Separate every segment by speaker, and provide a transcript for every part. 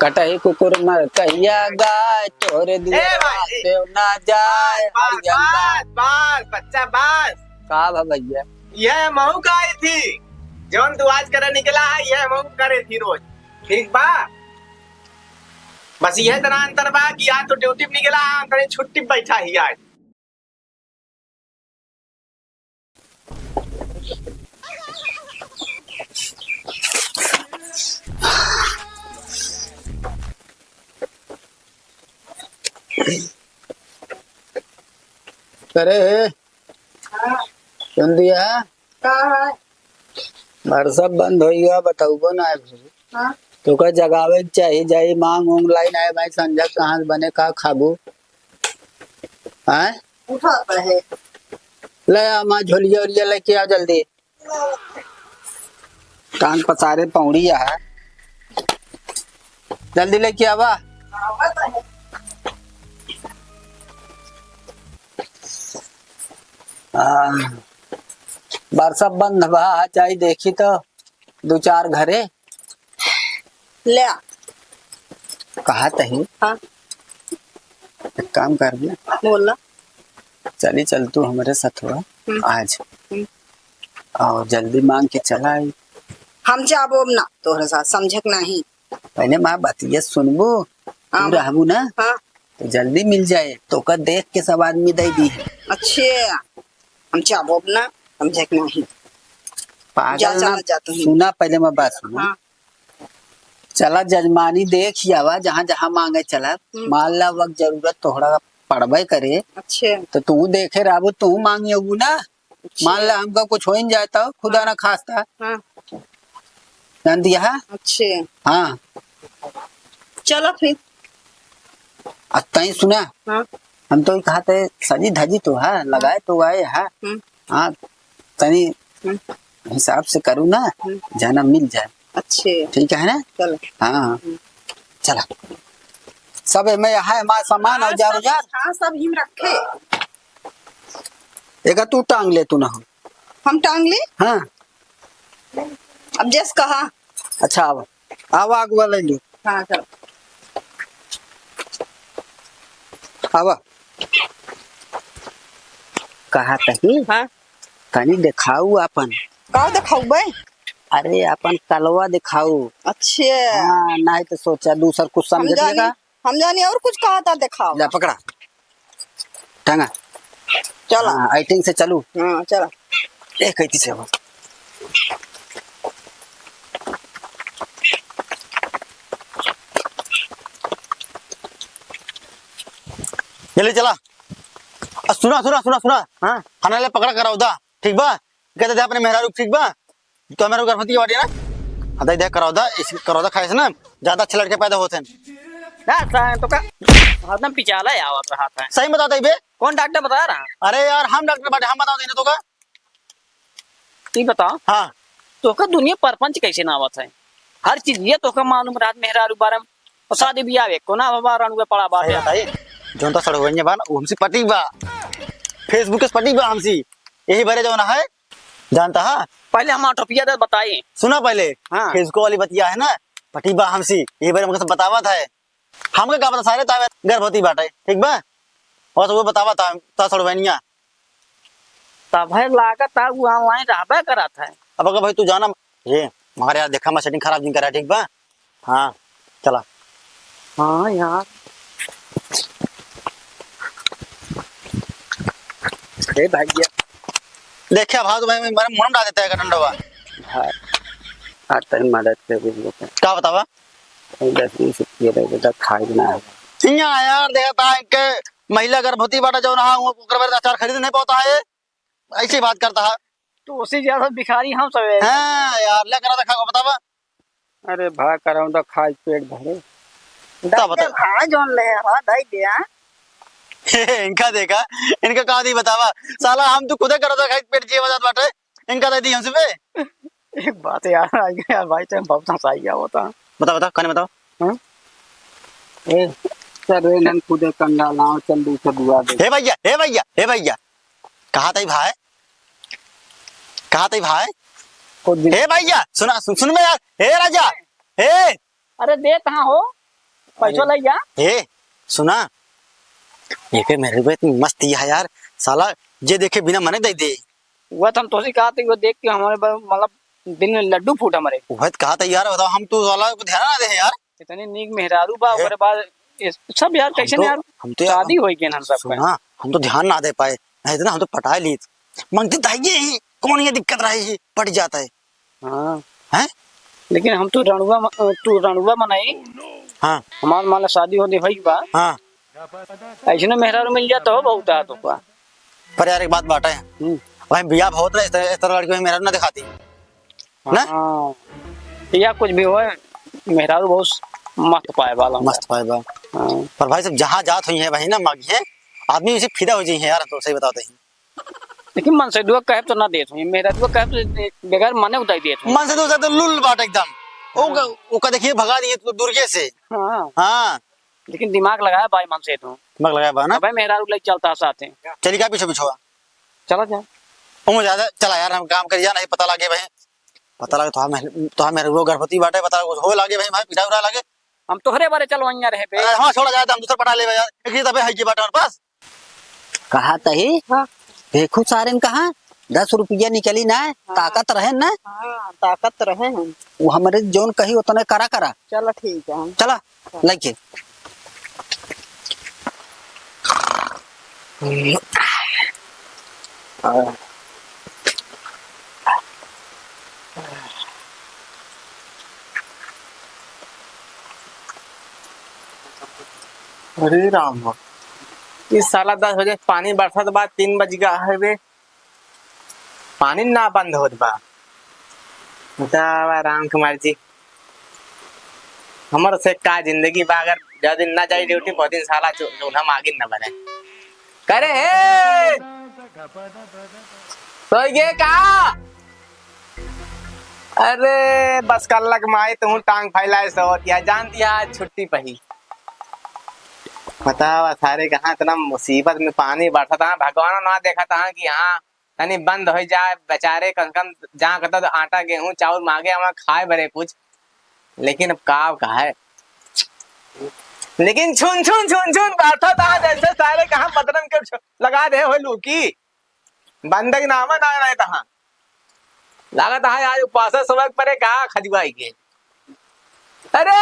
Speaker 1: कटई कुकुर मर कहिया गाय तोरे दिए से ना जाए
Speaker 2: बस बस बच्चा बस।
Speaker 1: का भैया
Speaker 2: यह महू का आई थी जौन तू आज करे निकला है, यह महू करे थी रोज। ठीक बा, बस यह तना अंतर बा कि आज तो ड्यूटी पे निकला है, तनी छुट्टी पे बैठा ही आज।
Speaker 1: करे सुन दिया घर सब बंद हो गया बताऊबो ना है तो का जगावे चाहिए जाई मांग उंग लाइन आए भाई संजय कहाँ से बने का खाबू हैं
Speaker 3: उठाता है।
Speaker 1: ले आ माँ झोलिया उलिया लेके आ जल्दी कान पसारे पौड़िया है जल्दी लेके आवा बार सब बंद बा चाहिए देखी तो दो चार घरे
Speaker 3: ले
Speaker 1: कहा तही
Speaker 3: हाँ
Speaker 1: एक काम कर ले
Speaker 3: बोला
Speaker 1: चली चल तू हमारे साथ हुआ आज और जल्दी मांग के चला आई
Speaker 3: हम जाबो ना तोहरे साथ समझक नहीं।
Speaker 1: पहले माँ बतिया सुनबो
Speaker 3: हाँ।
Speaker 1: तू रहबू ना
Speaker 3: हाँ
Speaker 1: तो जल्दी मिल जाए तो का देख के सब आदमी दे दी
Speaker 3: अच्छे हम जाबो ना समझक नहीं।
Speaker 1: पागल ना
Speaker 3: जाता हूँ।
Speaker 1: सुना पहले मैं बात सुना
Speaker 3: हाँ
Speaker 1: चला जजमानी देख ही आवा जहाँ जहाँ मांगे चला मान ला वक्त जरूरत तोहरा पड़बे करे
Speaker 3: अच्छे
Speaker 1: तो तू देखे रहबू तू मांगे ना मान ला हमका कुछ हो ही जाता खुदा ना खास्ता
Speaker 3: हाँ
Speaker 1: जान दिया
Speaker 3: अच्छे
Speaker 1: हाँ
Speaker 3: चलो फिर।
Speaker 1: तई सुना
Speaker 3: हाँ
Speaker 1: हम तो कहा थे सजी धजी तो है लगाए तो आए है हाँ तनी हिसाब से करूँ ना जाना मिल जाए
Speaker 3: अच्छे
Speaker 1: ठीक है ना
Speaker 3: चलो
Speaker 1: हाँ चला सब में है माँ सामान औजार औजार
Speaker 3: हाँ सब हिम रखे।
Speaker 1: एक तू टांग ले तू ना
Speaker 3: हम टांग ले
Speaker 1: हाँ
Speaker 3: अब जैस कहा।
Speaker 1: अच्छा अब आवा अगवा ले लो
Speaker 3: हाँ चलो
Speaker 1: आवा कहा तही
Speaker 3: हाँ
Speaker 1: तनी दिखाऊ अपन
Speaker 3: का दिखाऊ बे।
Speaker 1: अरे अपन कलवा दिखाऊ
Speaker 3: अच्छे
Speaker 1: हाँ नहीं तो सोचा दूसर कुछ
Speaker 3: हम
Speaker 1: समझ
Speaker 3: जानी
Speaker 1: लेगा
Speaker 3: हम जानी और कुछ कहा था दिखाओ।
Speaker 1: जा पकड़ा टांगा
Speaker 3: चलो
Speaker 1: हाँ आइटिंग से चलू
Speaker 3: हाँ चलो
Speaker 1: एक कहती से वो जल्दी चला सुना सुना सुना सुना हाँ खाना ले पकड़ा कराओ दा ठीक बा कहते थे अपने मेहरारू ठीक बा तो मेरे गर्भवती वाटी ना हाँ दे कराओ दा इस कराओ दा खाए से ना ज्यादा अच्छे लड़के पैदा होते हैं
Speaker 4: ना तो का एकदम पिचाला आवत रहा था।
Speaker 1: सही बता दे बे
Speaker 4: कौन डॉक्टर बता रहा?
Speaker 1: अरे यार हम डॉक्टर बाटे हम बता देने तो का
Speaker 4: तू बताओ
Speaker 1: हाँ
Speaker 4: तो का दुनिया परपंच कैसे ना आवत है हर चीज ये तो का मालूम रात मेहरारू बारम और शादी ब्याह वे कोना बाबा रणुए पड़ा बात
Speaker 1: सही बताइए जोन तो सड़वइया बा ना हमसी पटी बा फेसबुक पे पटी बा हमसी यही बारे जो ना है जानता है
Speaker 4: पहले हम टोपिया दे बताइए
Speaker 1: सुना पहले
Speaker 4: हाँ।
Speaker 1: फेसबुक वाली बतिया है ना पटी बा हमसी यही बारे हमको सब बतावत है हमका का बता सारे तावे गर्भवती बाटे ठीक बा और तो वो बतावा ता सड़वइया
Speaker 4: तब है लागत आ वो ऑनलाइन रहबे करा था।
Speaker 1: अब अगर भाई तू जाना ये मगर यार देखा मैं सेटिंग खराब नहीं करा ठीक बा हाँ चला
Speaker 4: हाँ यार
Speaker 1: अरे भैया देखिए भाव तो भाई मेरा मुंह डाल देता है डंडवा हाँ आता है मदद कर भी लोग क्या बतावा 10-20 रुपये दे दे खाई ना है यार देखता है कि महिला गर्भवती बाटा जो ना वो ओकर अचार खरीद नहीं पाता है ऐसी बात करता है
Speaker 4: तो उससे ज्यादा भिखारी हम सब है।
Speaker 1: हाँ यार ले करा देखा बतावा
Speaker 4: अरे भाग कराऊं तो खाई पेट भरे
Speaker 1: क्या बता
Speaker 3: हाँ जोन ले हाँ दाई दिया
Speaker 1: इनका देखा इनका कहा दी बतावा साला हम तो खुद करो तो खाई पेट जी वजह बाटे इनका दे दी हमसे पे
Speaker 4: एक बात यार आ गया यार भाई टाइम बहुत हंसाई गया होता।
Speaker 1: बता बता कने बताओ
Speaker 4: हाँ
Speaker 1: ए सर नन खुदे कंगा लाओ चल दूसरा दुआ दे हे भैया कहा तई भाई हे भैया सुना सुन में यार हे राजा हे
Speaker 4: अरे दे कहाँ हो पैसो ले जा।
Speaker 1: ए सुना, ये के मेरे पे इतनी मस्त है यार साला, ये देखे बिना मने दे दे।
Speaker 4: वो तो हम तो सी कहा था, वो देख के हमारे मतलब दिल में लड्डू फूटा हमारे।
Speaker 1: वह कहा था यार, बताओ हम तो साला को ध्यान ना दे यार।
Speaker 4: इतनी नीक मेहरारू बा, ओकरे बाद ये सब यार कैसे
Speaker 1: तो-
Speaker 4: यार
Speaker 1: हम तो
Speaker 4: शादी होई के हम सब
Speaker 1: सुना, हम तो ध्यान ना दे पाए, नहीं तो ना हम तो पटा ली मांगते चाहिए ही, कौन ये दिक्कत रही है, पट जाता है।
Speaker 4: हाँ
Speaker 1: हैं?
Speaker 4: लेकिन हम तो रणुआ मनाई,
Speaker 1: हाँ
Speaker 4: हमार मान शादी होने होई बा,
Speaker 1: हाँ,
Speaker 4: ऐसे ना मेहरारू मिल जाता हो बहुत है तो का।
Speaker 1: पर यार एक बात बाटा है, वही बिया बहुत ना इस तरह लड़की मेरा ना दिखाती ना।
Speaker 4: हाँ या कुछ भी हो, मेहरारू बहुत मस्त पाए वाला।
Speaker 1: मस्त पाए बा।
Speaker 4: हाँ।
Speaker 1: पर भाई सब जहाँ जात हुई है भाई ना मांगी है, आदमी उसे फिदा हो जाइए यार, तो सही बताते हैं।
Speaker 4: लेकिन मन से दुआ कहे तो ना देत हूँ, मेरा दुआ कहे तो बगैर मने उतार देत हूँ।
Speaker 1: मन से तो लुल बाट एकदम, ओका देखिए भगा दिए तो दुर्गे से।
Speaker 4: हाँ
Speaker 1: हाँ
Speaker 4: लेकिन दिमाग लगाया भाई मन से तो
Speaker 1: मग लगाया बा ना।
Speaker 4: भाई मेहरारू ले चलता साथ है।
Speaker 1: चलिए क्या पीछे पीछे हुआ,
Speaker 4: चला जा।
Speaker 1: ओ ज्यादा चला यार, हम काम करिए नहीं पता लगे भाई, पता लगे तो मेरे वो गर्भवती बाटे, पता हो लागे भाई, भाई पिटा उड़ा लागे।
Speaker 4: हम तोहरे बारे चलो यहाँ रहे पे।
Speaker 1: हाँ छोड़ा जाए तो हम दूसरा पटा ले यार, एक ही दबे है की बाटे हमारे पास।
Speaker 3: कहा तही देखो सारे कहा 10 रुपया निकली ना, ताकत रहे ना।
Speaker 5: हाँ ताकत रहे हैं।
Speaker 3: वो हमारे जोन कही उतने करा करा।
Speaker 5: चलो ठीक है।
Speaker 3: चला लेके
Speaker 2: अरे राम, इस साला 10 बजे पानी बरसात बाद 3 बज गया है वे, पानी ना बंद होत बा। बतावा राम कुमार जी, हमर से का जिंदगी बा, अगर ज्यादा दिन ना जाई ड्यूटी बहुत दिन साला हम आगे ना बने करे हे। तो ये का, अरे बस कल लग माए तू टांग फैलाए सो या जान दिया छुट्टी पही। बतावा सारे कहाँ इतना मुसीबत में पानी बरसा था, भगवान ना देखा था कि हाँ तनी बंद हो जाए बेचारे, कम से कम जहाँ कहता तो आटा गेहूं चावल मांगे हम खाए बरे कुछ, लेकिन अब का है। लेकिन छुन छुन छुन छुन बैठा था जैसे सारे कहाँ बदनम के लगा दे हो लूकी, बंदक नामा ना रहे तहाँ लागत है आज उपास सुबह परे कहा खजवाई के। अरे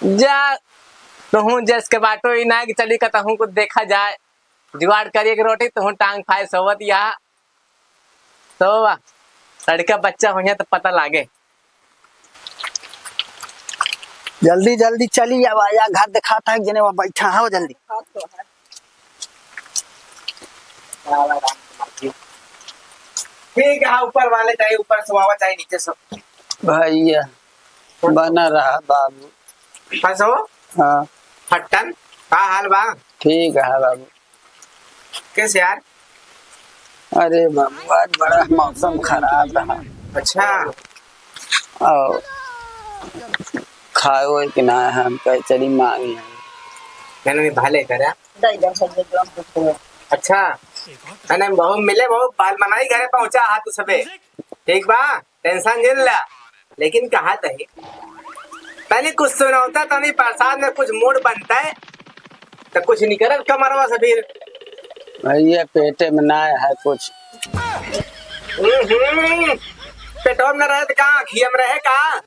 Speaker 2: जा तो जस के बाटो ही ना कि चली कहूँ कुछ देखा जाए, जुगाड़ करिए कि रोटी तो टांग फाए सोवत या तो लड़का बच्चा हो तो पता लागे।
Speaker 3: जल्दी जल्दी चली अब आया, घर दिखाता है जने वहाँ बैठा है, जल्दी
Speaker 2: ठीक है, ऊपर वाले चाहिए ऊपर सुहावा चाहिए नीचे सो
Speaker 3: भैया बना रहा बाबू।
Speaker 2: फंसो
Speaker 3: हाँ
Speaker 2: फट्टन का हाल बा,
Speaker 3: ठीक है बाबू।
Speaker 2: कैसे यार?
Speaker 3: अरे बाबू आज बड़ा मौसम खराब रहा।
Speaker 2: अच्छा
Speaker 3: और खाओ कि ना, हम कहे चली मांगी
Speaker 2: मैंने भाले करा। अच्छा अने बहु मिले बहु बाल मनाई घरे पहुंचा हाथ सबे ठीक बा, टेंशन झेल ला। लेकिन कहा तही पहले कुछ सुनाता तो नहीं, प्रसाद में कुछ मूड बनता है तो कुछ निकल कमरवा से फिर
Speaker 3: भैया पेटे में ना है कुछ।
Speaker 2: पेटों में रहे तो कहाँ खियम रहे कहाँ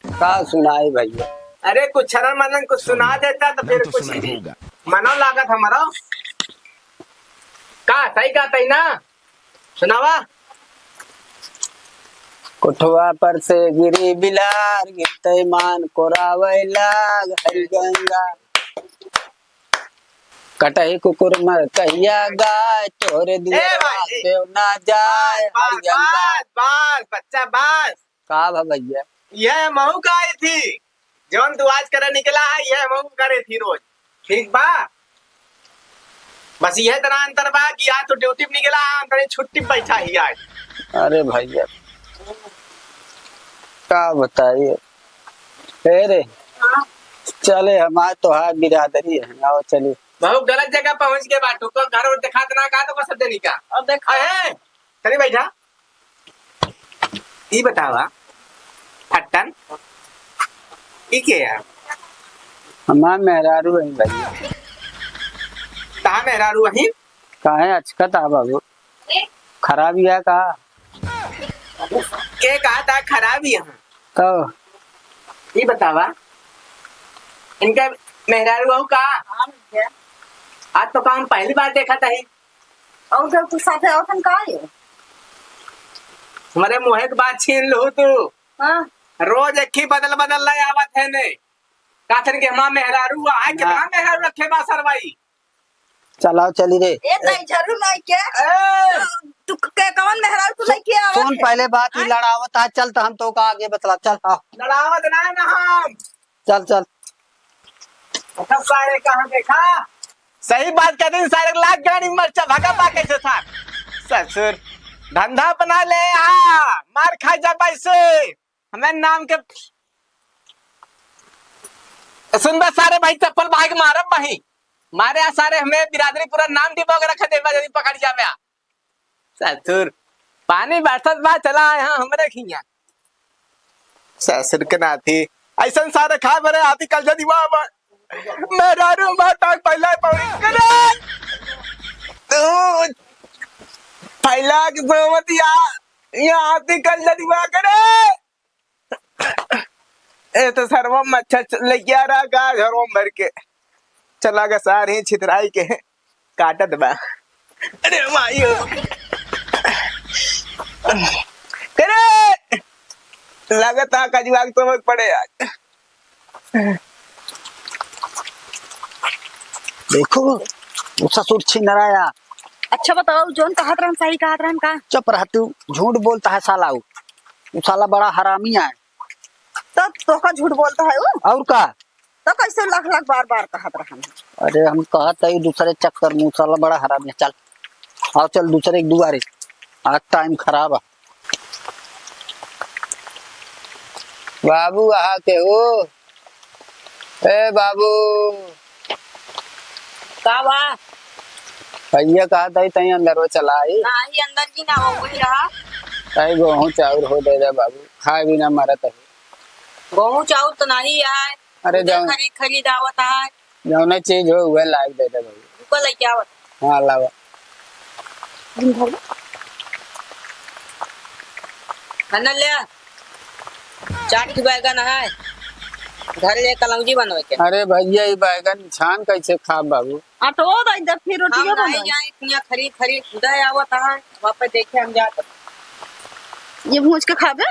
Speaker 3: का सुनाई भैया।
Speaker 2: अरे कुछ छरन मनन कुछ सुना देता तो फिर कुछ मनो लागत हमारा का सही का तई ना सुनावा।
Speaker 3: कोठवा पर से गिरी बिलार, गिरते मान कोरावे लाग हरि गंगा। कटही कुकुर मर कहिया गाय, तोरे दुआ से ना जाए हरि गंगा।
Speaker 2: बस बच्चा बस
Speaker 3: का भा भैया,
Speaker 2: यह महू का आई थी जौन तू आज करे निकला है, यह महू करे थी रोज ठीक बा। बस यह तरह अंतर बा कि आज तो ड्यूटी पे निकला है, हम तनी छुट्टी पे बैठा ही आज।
Speaker 3: अरे भैया का बताइए। अरे चले हमारे तो हाथ बिरादरी है, आओ चलिए।
Speaker 2: बहुत गलत जगह पहुंच गए बाटू को, घर और दिखा देना का तो को सब देनी का। अब देखा है चली बैठा ई बतावा छट्टन ठीक है यार।
Speaker 3: हमार मेहरारू है भैया।
Speaker 2: कहा मेहरारू वहीं
Speaker 3: काहे अचकत आ बाबू, खराब है कहा
Speaker 2: के कहा था खराब यहाँ।
Speaker 3: तो
Speaker 2: ये बतावा इनका मेहरारू बहू कहा। आज तो काम पहली बार देखा था ही।
Speaker 5: और जब तू साथे औरतन का है?
Speaker 2: हमारे मुँह की बात छीन लो तू।
Speaker 5: हाँ
Speaker 2: रोज एक ही बदल बदल लाई आवत है ने। काथन के हमारा मेहरारू हुआ है, कितना मेहरारू रखे बा सरवाई।
Speaker 3: चलाओ चली रे।
Speaker 5: ए नहीं जरूर नहीं के तू के कौन मेहरारू तू लेके आवत
Speaker 3: सुन
Speaker 5: है?
Speaker 3: पहले बात ही लड़ावत है, चल तो हम तो का आगे बतला, चल आओ
Speaker 2: लड़ावत ना ना हम
Speaker 3: चल चल।
Speaker 2: अच्छा सारे कहाँ देखा सही बात कहते हैं। सारे लाख गाड़ी मरचा भगा पा कैसे था ससुर धंधा बना ले मार खा जा पैसे हमें नाम के सुंदर सारे भाई चप्पल भाग मारब भाई मारे आ सारे हमें बिरादरी पूरा नाम डिबो के रखा देवा यदि पकड़ जावे ससुर पानी बरसत बा चला यहाँ हमरे खिया ससुर के नाथी ऐसा सारे खा बरे आती कल जदी वाह मेरा रूम तक पहला पौड़ी करे तू पहला की सोमत या आती कल जदी वाह करे ए तो सर्व मच्छर लेके आ रहा का घरों भर के चला गा सारे छितराई के काटत बा। अरे मायो करे लगता कजवाग तो पड़े आज।
Speaker 3: देखो वो ससुर छिन रहा।
Speaker 5: अच्छा बताओ जोन कहत रहन सही कहत रहन का?
Speaker 3: चुप रह तू, झूठ बोलता है साला वो साला बड़ा हरामी है।
Speaker 5: तो का झूठ बोलता है वो?
Speaker 3: और का
Speaker 5: तो कैसे लाख लाख बार बार कहत रहन?
Speaker 3: अरे हम कहते ही दूसरे चक्कर में साला बड़ा हरामी है। चल आओ चल दूसरे एक दुआरे, आज टाइम खराब है। बाबू आ के हो ए बाबू
Speaker 5: का बा?
Speaker 3: भैया कहा था तही अंदर वो चला आई
Speaker 5: नहीं अंदर की ना वो वही रहा।
Speaker 3: कहीं गेहूँ चाउर हो दे दे बाबू, खाए भी ना मरत है।
Speaker 5: गेहूं चाउर तो नहीं है।
Speaker 3: अरे जाओ
Speaker 5: खरीद आवत है।
Speaker 3: जौन चीज हो वह लायक दे दे बाबू।
Speaker 5: उनको लेके आवत।
Speaker 3: हाँ लावा
Speaker 5: खाना ले चाट की बैगन है घर ले कलौजी बनवे के।
Speaker 3: अरे भैया ये बैगन छान कैसे खा बाबू।
Speaker 5: आटो दई दे फिर रोटी बनाई जाए इतना खरीद खरीद दे आवत है वहां पे देखे हम जाते ये भूज के खाबे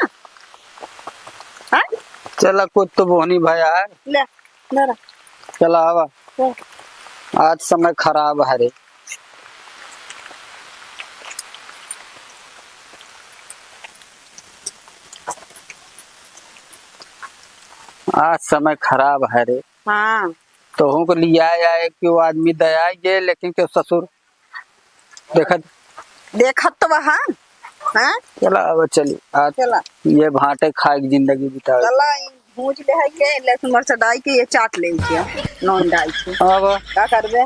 Speaker 5: हैं।
Speaker 3: चला कुछ तो बोनी भाई यार
Speaker 5: ले ले
Speaker 3: चला आवा,
Speaker 5: ले।
Speaker 3: आज समय खराब है रे। आज समय खराब है रे।
Speaker 5: हाँ
Speaker 3: तो को लिया आए कि वो आदमी दया ये लेकिन क्यों ससुर
Speaker 5: देखत तो वहाँ हाँ
Speaker 3: चला अब चली आज
Speaker 5: चला
Speaker 3: ये भाटे खाए की जिंदगी बिता
Speaker 5: चला भूज ले है के लहसुन मरचा डाल के ये चाट ले के नॉन डाल के
Speaker 3: अब
Speaker 5: का करबे।